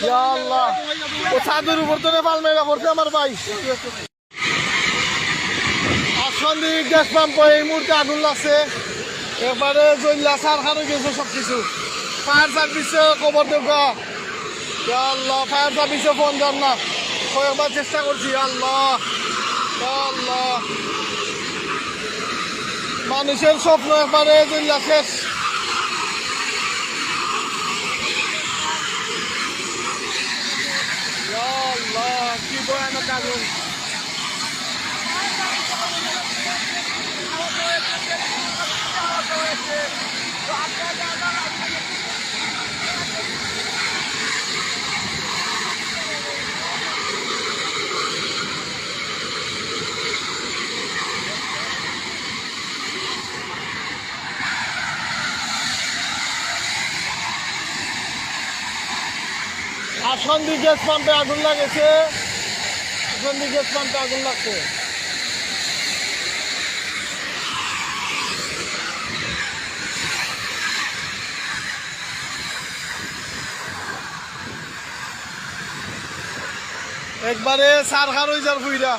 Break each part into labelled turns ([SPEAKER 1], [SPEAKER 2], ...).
[SPEAKER 1] ইয়া আল্লাহ, ও ছাদের উপর তো পাল মেরা পড়ছে আমার ভাই। আসন্দি গ্যাস পাম্প এই মুহূর্তে আগুন লাগছে, এবারে জল্লা সার খানো গেছে সব কিছু। ফায়ার সার্ভিসে খবর দেবো। ইয়া আল্লাহ, ফায়ার সার্ভিসে ফোন দেন না, কয়েকবার চেষ্টা করছি। আল্লাহ আল্লাহ, মানুষের স্বপ্ন একবারে জল্লা শেষ। আল্লাহ, কি ভয়ানক আগুন। আসন্দি গ্যাস পাম্পে আগুন লাগেছে, আসন্দি গ্যাস পাম্পে আগুন লাগছে। একবারে সার খার হয়ে যার ফুইরা।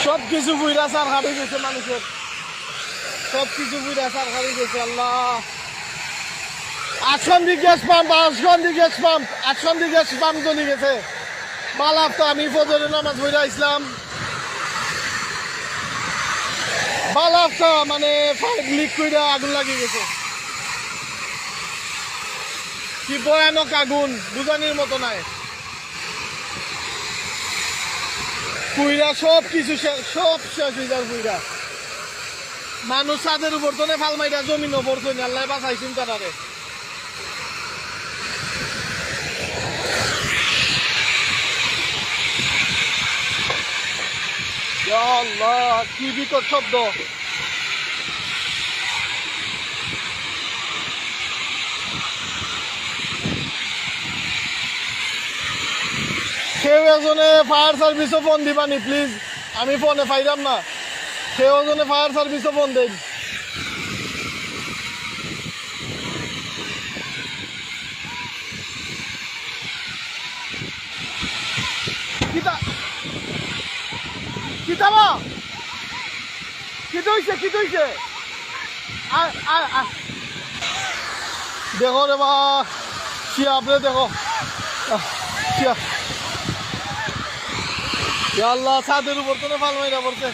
[SPEAKER 1] সব কিছু বুইরা সার খার হয়ে গেছে মানুষের, সব কিছু বুইরা সার খার হয়ে গেছে। আল্লাহ, Asandi gas pump, Asandi gas pump, Asandi gas pump জ্বলে গেছে। বালাপ তো আমি ফজরের নামাজ পড়া ইসলাম, বালাপ তো মানে পাইপ লিক করে আগুন লাগিয়ে গেছে। কি ভয়ানক আগুন, বুঝানির মতো নাই। পুইরা সব কিছু সব শেষ হয়ে যার পুইরা। মানুষ ছাদের উপর তো ফাল মাইরা জমিন পড়তো, আল্লাহ বাঁচাইছেন তারারে। আল্লাহ, কি বিকট শব্দ। কেউ এজনে ফায়ার সার্ভিসও ফোন দিবানি প্লিজ, আমি ফোনে পাইলাম না। কেউ এজনে ফায়ার সার্ভিসও ফোন দেন। কিতা কিতাবা কি দইছে, কি দইছে? দেখো রে বা, শিয়া আপনি দেখো শিয়া। আল্লাহ, ছাদের উপর তো ফাল মাইরা পড়ছে।